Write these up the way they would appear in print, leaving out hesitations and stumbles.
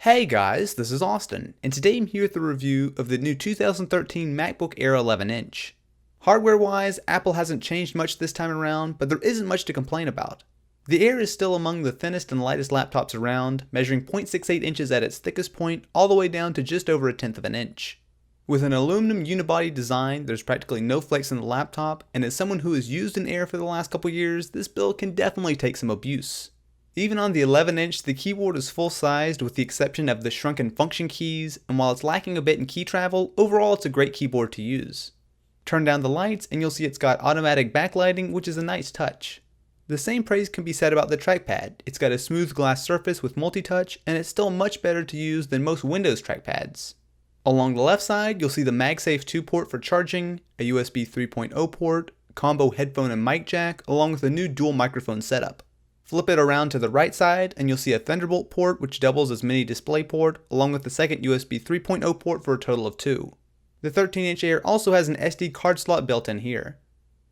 Hey guys, this is Austin, and today I'm here with a review of the new 2013 MacBook Air 11-inch. Hardware-wise, Apple hasn't changed much this time around, but there isn't much to complain about. The Air is still among the thinnest and lightest laptops around, measuring 0.68 inches at its thickest point, all the way down to just over 1/10 of an inch. With an aluminum unibody design, there's practically no flex in the laptop, and as someone who has used an Air for the last couple years, this build can definitely take some abuse. Even on the 11-inch, the keyboard is full-sized with the exception of the shrunken function keys, and while it's lacking a bit in key travel, overall it's a great keyboard to use. Turn down the lights and you'll see it's got automatic backlighting, which is a nice touch. The same praise can be said about the trackpad. It's got a smooth glass surface with multi-touch, and it's still much better to use than most Windows trackpads. Along the left side, you'll see the MagSafe 2 port for charging, a USB 3.0 port, combo headphone and mic jack, along with a new dual microphone setup. Flip it around to the right side and you'll see a Thunderbolt port which doubles as mini display port, along with the second USB 3.0 port for a total of 2. The 13-inch Air also has an SD card slot built in here.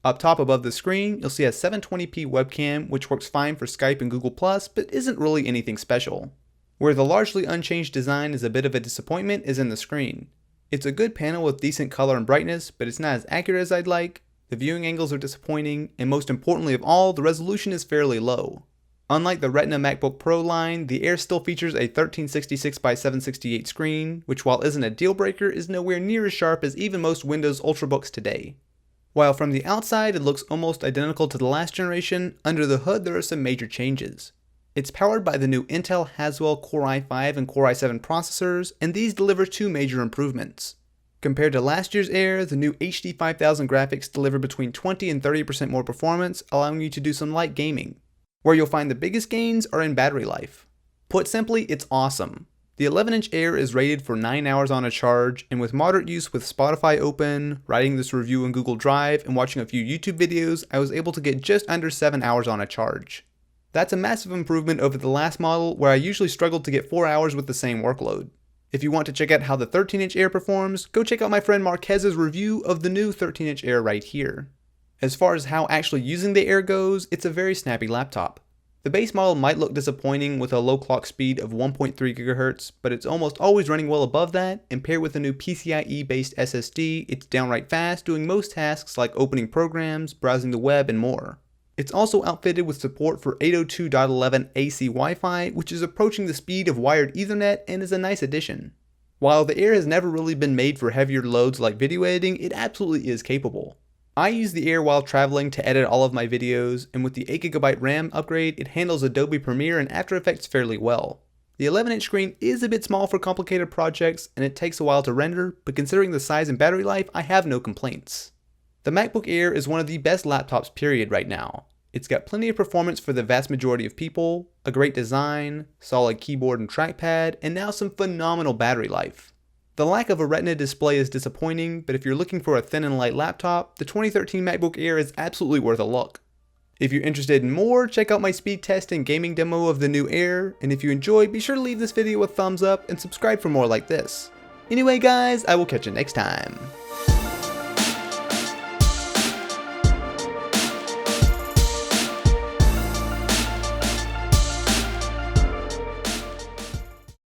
Up top above the screen, you'll see a 720p webcam which works fine for Skype and Google+, but isn't really anything special. Where the largely unchanged design is a bit of a disappointment is in the screen. It's a good panel with decent color and brightness, but it's not as accurate as I'd like. The viewing angles are disappointing, and most importantly of all, the resolution is fairly low. Unlike the Retina MacBook Pro line, the Air still features a 1366x768 screen, which while isn't a deal breaker, is nowhere near as sharp as even most Windows Ultrabooks today. While from the outside it looks almost identical to the last generation, under the hood there are some major changes. It's powered by the new Intel Haswell Core i5 and Core i7 processors, and these deliver two major improvements. Compared to last year's Air, the new HD 5000 graphics deliver between 20 and 30% more performance, allowing you to do some light gaming. Where you'll find the biggest gains are in battery life. Put simply, it's awesome. The 11-inch Air is rated for 9 hours on a charge, and with moderate use with Spotify open, writing this review in Google Drive, and watching a few YouTube videos, I was able to get just under 7 hours on a charge. That's a massive improvement over the last model where I usually struggled to get 4 hours with the same workload. If you want to check out how the 13-inch Air performs, go check out my friend Marquez's review of the new 13-inch Air right here. As far as how actually using the Air goes, it's a very snappy laptop. The base model might look disappointing with a low clock speed of 1.3 GHz, but it's almost always running well above that, and paired with a new PCIe based SSD, it's downright fast, doing most tasks like opening programs, browsing the web, and more. It's also outfitted with support for 802.11 AC Wi-Fi, which is approaching the speed of wired Ethernet and is a nice addition. While the Air has never really been made for heavier loads like video editing, it absolutely is capable. I use the Air while traveling to edit all of my videos, and with the 8GB RAM upgrade, it handles Adobe Premiere and After Effects fairly well. The 11-inch screen is a bit small for complicated projects, and it takes a while to render, but considering the size and battery life, I have no complaints. The MacBook Air is one of the best laptops period right now. It's got plenty of performance for the vast majority of people, a great design, solid keyboard and trackpad, and now some phenomenal battery life. The lack of a Retina display is disappointing, but if you're looking for a thin and light laptop, the 2013 MacBook Air is absolutely worth a look. If you're interested in more, check out my speed test and gaming demo of the new Air, and if you enjoyed, be sure to leave this video a thumbs up and subscribe for more like this. Anyway guys, I will catch you next time.